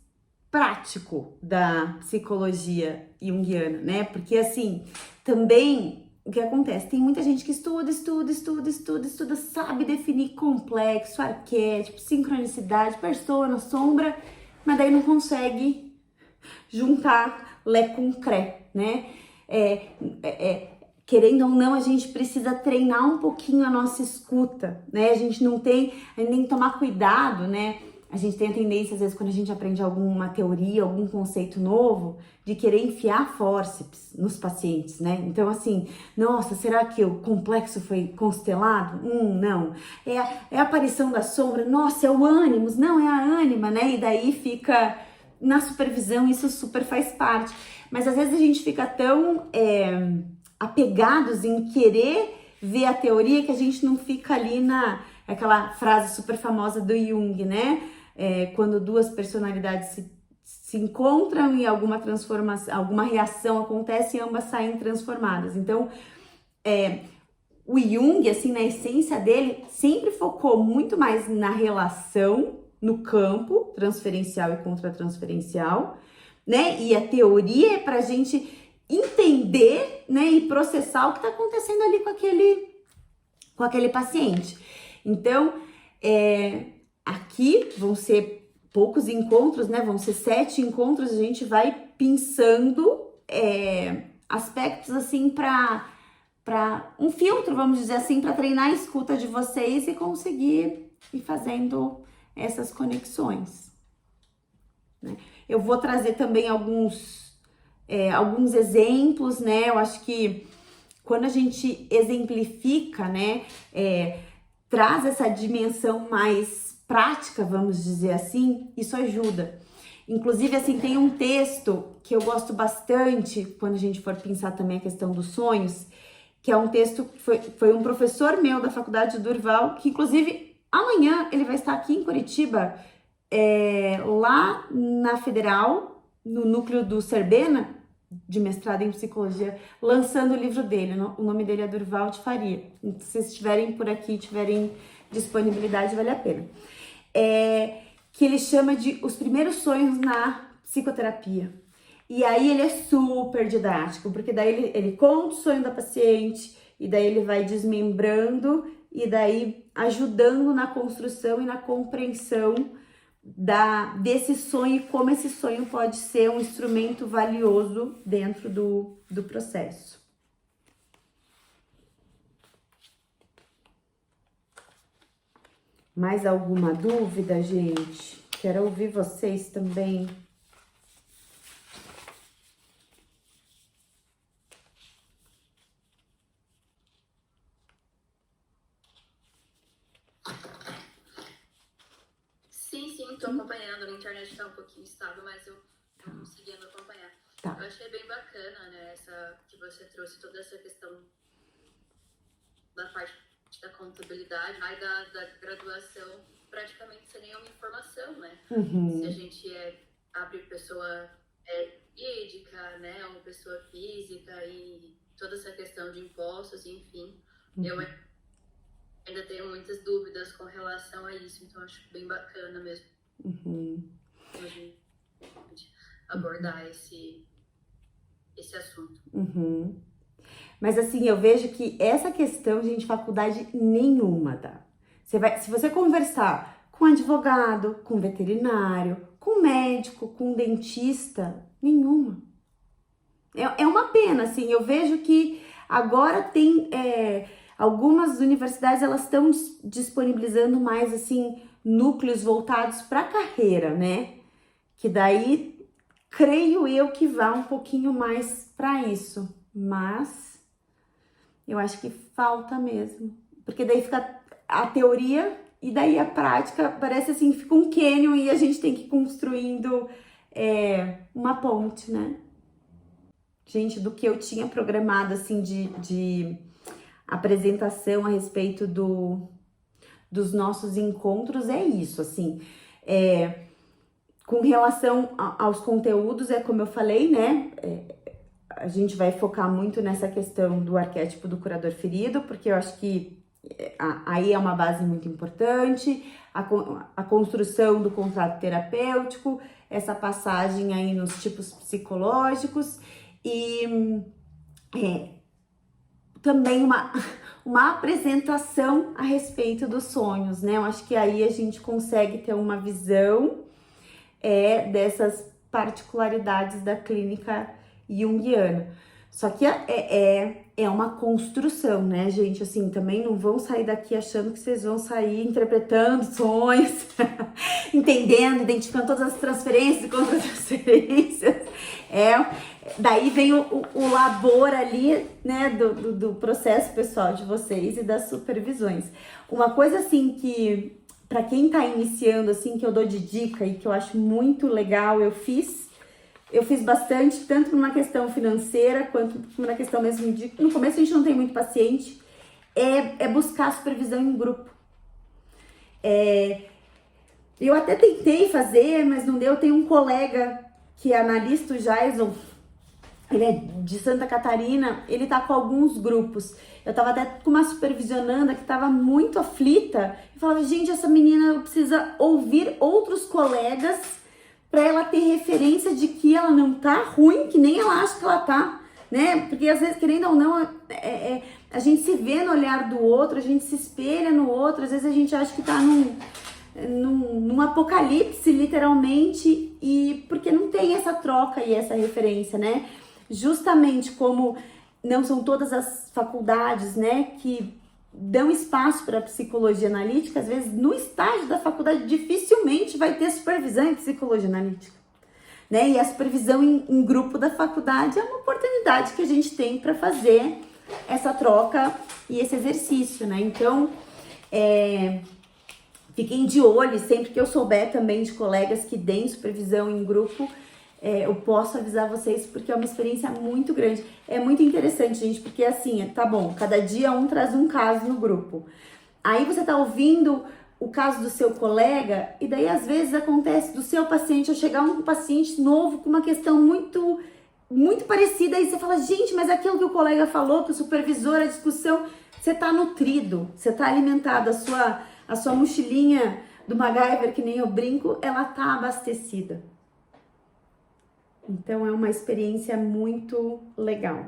prático da psicologia junguiana, né? Porque, assim, também, o que acontece? Tem muita gente que estuda, sabe definir complexo, arquétipo, sincronicidade, persona, sombra, mas daí não consegue juntar lé com cré, né? Querendo ou não, a gente precisa treinar um pouquinho a nossa escuta, né? A gente tem que tomar cuidado, né? A gente tem a tendência, às vezes, quando a gente aprende alguma teoria, algum conceito novo, de querer enfiar fórceps nos pacientes, né? Então, assim, nossa, será que o complexo foi constelado? Não. É a aparição da sombra? Nossa, é o ânimos? Não, é a ânima, né? E daí fica na supervisão, isso super faz parte. Mas, às vezes, a gente fica tão apegados em querer ver a teoria que a gente não fica ali aquela frase super famosa do Jung, né? Quando duas personalidades se encontram e alguma transformação, alguma reação acontece e ambas saem transformadas. Então, o Jung, assim, na essência dele, sempre focou muito mais na relação, no campo transferencial e contratransferencial, né? E a teoria é pra gente entender, né, e processar o que está acontecendo ali com aquele paciente. Então, aqui vão ser poucos encontros, né? Vão ser 7 encontros. A gente vai pensando aspectos assim para um filtro, vamos dizer assim, para treinar a escuta de vocês e conseguir ir fazendo essas conexões, né? Eu vou trazer também alguns exemplos, né? Eu acho que quando a gente exemplifica, né, traz essa dimensão mais prática, vamos dizer assim, isso ajuda. Inclusive, assim, tem um texto que eu gosto bastante quando a gente for pensar também a questão dos sonhos, que é um texto que foi um professor meu da Faculdade de Durval, que inclusive amanhã ele vai estar aqui em Curitiba, lá na Federal, no núcleo do Serbena, de mestrado em psicologia, lançando o livro dele. O nome dele é Durval de Faria. Se vocês estiverem por aqui, tiverem disponibilidade, vale a pena. Que ele chama de Os Primeiros Sonhos na Psicoterapia. E aí ele é super didático, porque daí ele conta o sonho da paciente, e daí ele vai desmembrando, e daí ajudando na construção e na compreensão desse sonho, e como esse sonho pode ser um instrumento valioso dentro do processo. Mais alguma dúvida, gente? Quero ouvir vocês também. Sim, tô acompanhando. Na internet tá um pouquinho estável, mas eu tô conseguindo acompanhar. Tá. Eu achei bem bacana, né, que você trouxe toda essa questão da parte da contabilidade, aí da graduação, praticamente sem nenhuma informação, né? Se a gente abre pessoa jurídica, né, uma pessoa física e toda essa questão de impostos, enfim, eu ainda tenho muitas dúvidas com relação a isso, então acho bem bacana mesmo abordar esse assunto. Mas assim, eu vejo que essa questão, gente, faculdade nenhuma dá. Se você conversar com advogado, com veterinário, com médico, com dentista, nenhuma. É uma pena, assim, eu vejo que agora tem algumas universidades, elas estão disponibilizando mais, assim, núcleos voltados para a carreira, né? Que daí, creio eu que vá um pouquinho mais para isso, mas eu acho que falta mesmo, porque daí fica a teoria e daí a prática, parece assim, fica um cânion e a gente tem que ir construindo uma ponte, né? Gente, do que eu tinha programado, assim, de apresentação a respeito dos nossos encontros, é isso, assim. Com relação aos conteúdos, como eu falei, né? A gente vai focar muito nessa questão do arquétipo do curador ferido, porque eu acho que aí é uma base muito importante, a construção do contrato terapêutico, essa passagem aí nos tipos psicológicos e também uma apresentação a respeito dos sonhos, né? Eu acho que aí a gente consegue ter uma visão dessas particularidades da clínica junguiana. Só que é uma construção, né, gente? Assim, também não vão sair daqui achando que vocês vão sair interpretando sonhos, entendendo, identificando todas as transferências e contra-transferências. Daí vem o labor ali, né, do processo pessoal de vocês e das supervisões. Uma coisa, assim, que para quem tá iniciando, assim, que eu dou de dica e que eu acho muito legal, eu fiz bastante, tanto numa questão financeira, quanto na questão mesmo de... No começo a gente não tem muito paciente, é buscar supervisão em grupo. Eu até tentei fazer, mas não deu. Tem um colega que é analista, o Jason, ele é de Santa Catarina, ele tá com alguns grupos. Eu tava até com uma supervisionanda que tava muito aflita, e falava, gente, essa menina precisa ouvir outros colegas para ela ter referência de que ela não tá ruim, que nem ela acha que ela tá, né? Porque às vezes, querendo ou não, a gente se vê no olhar do outro, a gente se espelha no outro, às vezes a gente acha que tá num apocalipse, literalmente, e porque não tem essa troca e essa referência, né? Justamente como não são todas as faculdades, né, que dão espaço para psicologia analítica, às vezes no estágio da faculdade dificilmente vai ter supervisão em psicologia analítica, né? E a supervisão em grupo da faculdade é uma oportunidade que a gente tem para fazer essa troca e esse exercício, né? Então, fiquem de olho, sempre que eu souber também de colegas que deem supervisão em grupo, eu posso avisar vocês, porque é uma experiência muito grande. É muito interessante, gente, porque assim, tá bom, cada dia um traz um caso no grupo. Aí você tá ouvindo o caso do seu colega, e daí às vezes acontece do seu paciente ou chegar um paciente novo com uma questão muito parecida, aí você fala, gente, mas aquilo que o colega falou, que o supervisor, a discussão, você tá nutrido, você tá alimentado, a sua mochilinha do MacGyver, que nem eu brinco, ela tá abastecida. Então é uma experiência muito legal.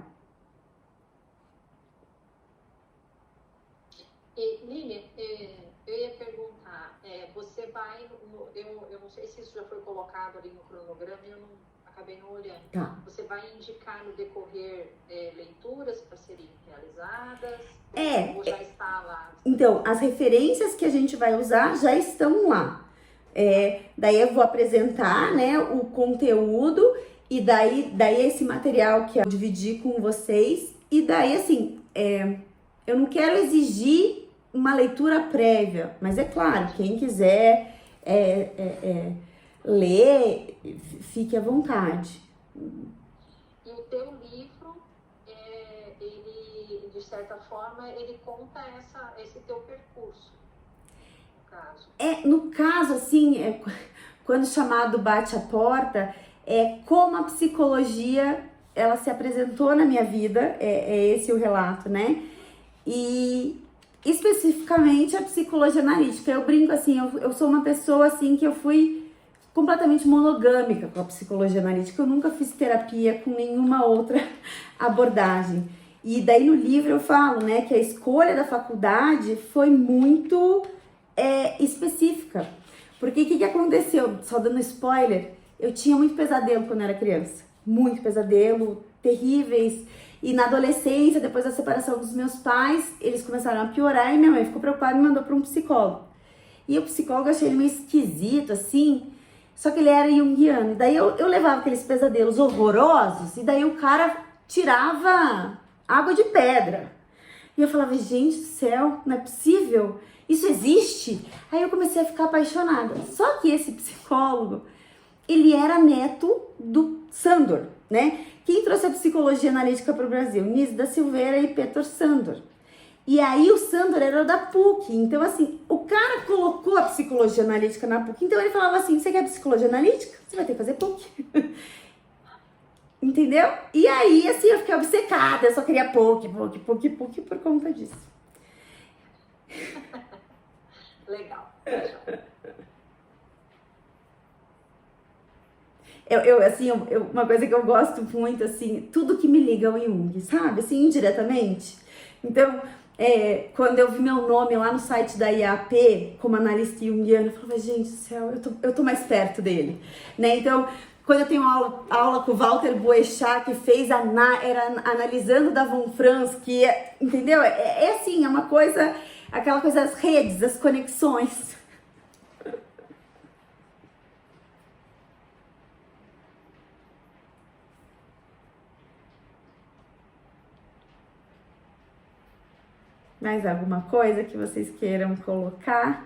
E, Lilian, eu ia perguntar, você vai, eu não sei se isso já foi colocado ali no cronograma, eu acabei não olhando. Tá. Você vai indicar no decorrer leituras para serem realizadas? Ou já está lá? Então, as referências que a gente vai usar já estão lá. Daí eu vou apresentar, né, o conteúdo, e daí esse material que eu dividi com vocês, e daí assim, eu não quero exigir uma leitura prévia, mas é claro, quem quiser ler, fique à vontade. E o teu livro, ele, de certa forma, ele conta esse teu percurso, no caso. No caso, assim, quando chamado Bate a Porta, como a psicologia, ela se apresentou na minha vida, esse o relato, né? E especificamente a psicologia analítica. Eu brinco assim, eu sou uma pessoa assim que eu fui completamente monogâmica com a psicologia analítica. Eu nunca fiz terapia com nenhuma outra abordagem. E daí no livro eu falo, né, que a escolha da faculdade foi muito específica. Porque o que aconteceu? Só dando spoiler, eu tinha muito pesadelo quando era criança. Muito pesadelo, terríveis. E na adolescência, depois da separação dos meus pais, eles começaram a piorar e minha mãe ficou preocupada e me mandou para um psicólogo. E o psicólogo, eu achei ele meio esquisito, assim, só que ele era junguiano. E daí eu levava aqueles pesadelos horrorosos, e daí o cara tirava água de pedra. E eu falava, gente do céu, não é possível? Isso existe? Aí eu comecei a ficar apaixonada. Só que esse psicólogo, ele era neto do Sandor, né? Quem trouxe a psicologia analítica para o Brasil? Nise da Silveira e Peter Sandor. E aí o Sandor era da PUC, então assim, o cara colocou a psicologia analítica na PUC, então ele falava assim, você quer psicologia analítica? Você vai ter que fazer PUC. Entendeu? E aí, assim, eu fiquei obcecada, eu só queria PUC por conta disso. Legal. Uma coisa que eu gosto muito, assim, tudo que me liga ao Jung, sabe? Assim, indiretamente. Então, quando eu vi meu nome lá no site da IAP, como analista junguiana, eu falava, gente do céu, eu tô mais perto dele, né? Então, quando eu tenho aula com o Walter Boechat, que fez era analisando da Von Franz, que entendeu? Assim, é uma coisa, aquela coisa das redes, das conexões. Mais alguma coisa que vocês queiram colocar?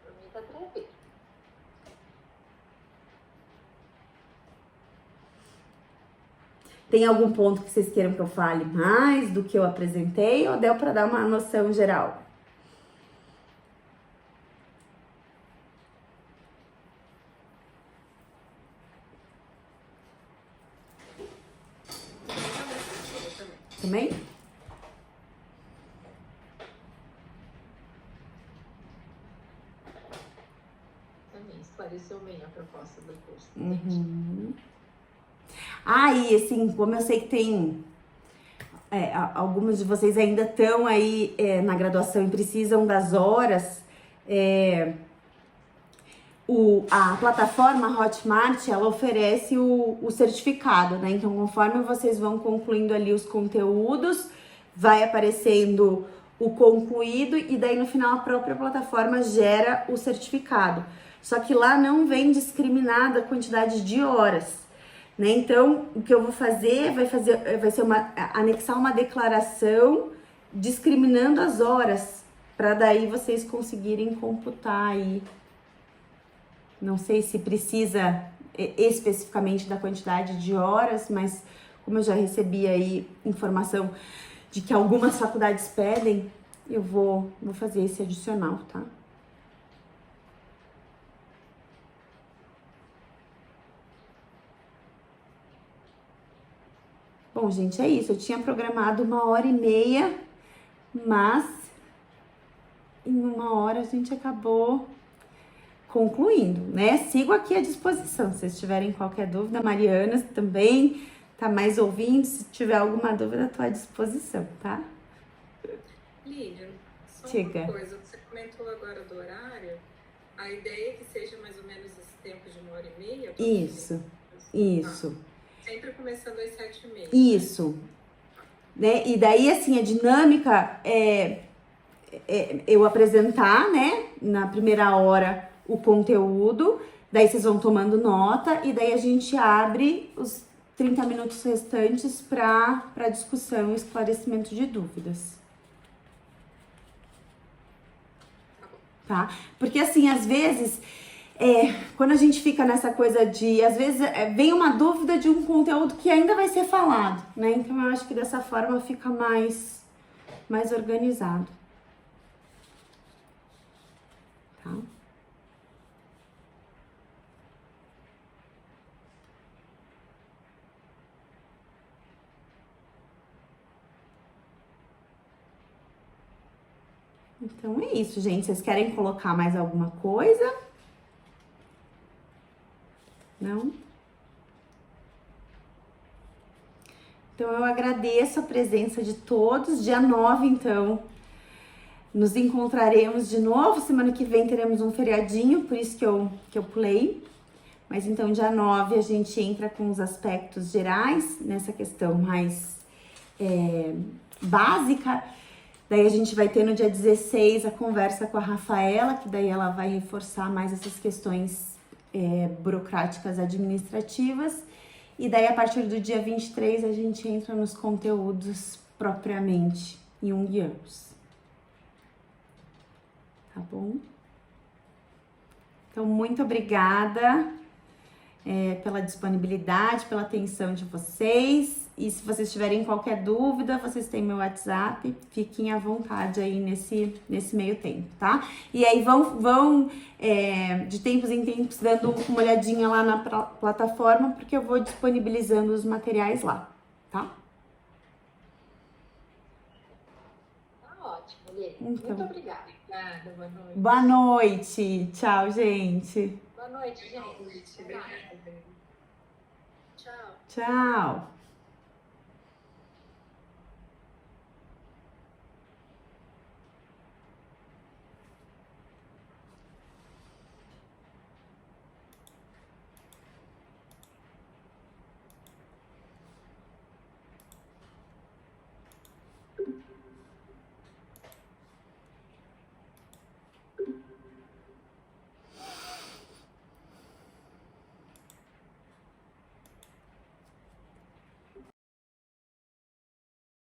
Pra mim tá tranquilo. Tem algum ponto que vocês queiram que eu fale mais do que eu apresentei ou deu para dar uma noção geral? Também? Também esclareceu bem a proposta do curso. Uhum. E assim, como eu sei que tem algumas de vocês ainda estão aí na graduação e precisam das horas, a plataforma Hotmart, ela oferece o certificado, né? Então, conforme vocês vão concluindo ali os conteúdos, vai aparecendo o concluído e daí no final a própria plataforma gera o certificado. Só que lá não vem discriminada a quantidade de horas, né? Então, o que eu vou fazer vai ser anexar uma declaração discriminando as horas, para daí vocês conseguirem computar aí. Não sei se precisa especificamente da quantidade de horas, mas como eu já recebi aí informação de que algumas faculdades pedem, eu vou fazer esse adicional, tá? Bom, gente, é isso. Eu tinha programado 1h30, mas em 1 hora a gente acabou concluindo, né? Sigo aqui à disposição. Se vocês tiverem qualquer dúvida, Mariana também tá mais ouvindo. Se tiver alguma dúvida, tô à disposição, tá? Lilian, só Diga. uma coisa. Você comentou agora do horário. A ideia é que seja mais ou menos esse tempo de 1h30? Isso, isso. Sempre começando às 7h30. Isso. Né? E daí, assim, a dinâmica é eu apresentar, né, na primeira hora o conteúdo, daí vocês vão tomando nota e daí a gente abre os 30 minutos restantes para discussão e esclarecimento de dúvidas. Tá? Porque, assim, às vezes... quando a gente fica nessa coisa de, às vezes, vem uma dúvida de um conteúdo que ainda vai ser falado, né? Então, eu acho que dessa forma fica mais organizado. Tá? Então, é isso, gente. Vocês querem colocar mais alguma coisa? Não? Então, eu agradeço a presença de todos. Dia 9, então, nos encontraremos de novo. Semana que vem teremos um feriadinho, por isso que eu pulei. Mas, então, dia 9 a gente entra com os aspectos gerais, nessa questão mais básica. Daí, a gente vai ter no dia 16 a conversa com a Rafaela, que daí ela vai reforçar mais essas questões burocráticas administrativas. E daí, a partir do dia 23, a gente entra nos conteúdos propriamente junguianos. Tá bom? Então, muito obrigada pela disponibilidade, pela atenção de vocês. E se vocês tiverem qualquer dúvida, vocês têm meu WhatsApp, fiquem à vontade aí nesse meio tempo, tá? E aí vão de tempos em tempos dando uma olhadinha lá na plataforma, porque eu vou disponibilizando os materiais lá, tá? Tá ótimo, Lili. Então, Muito obrigada. Obrigada, boa noite. Boa noite. Tchau, gente. Boa noite, gente. Obrigada. Tchau. Tchau.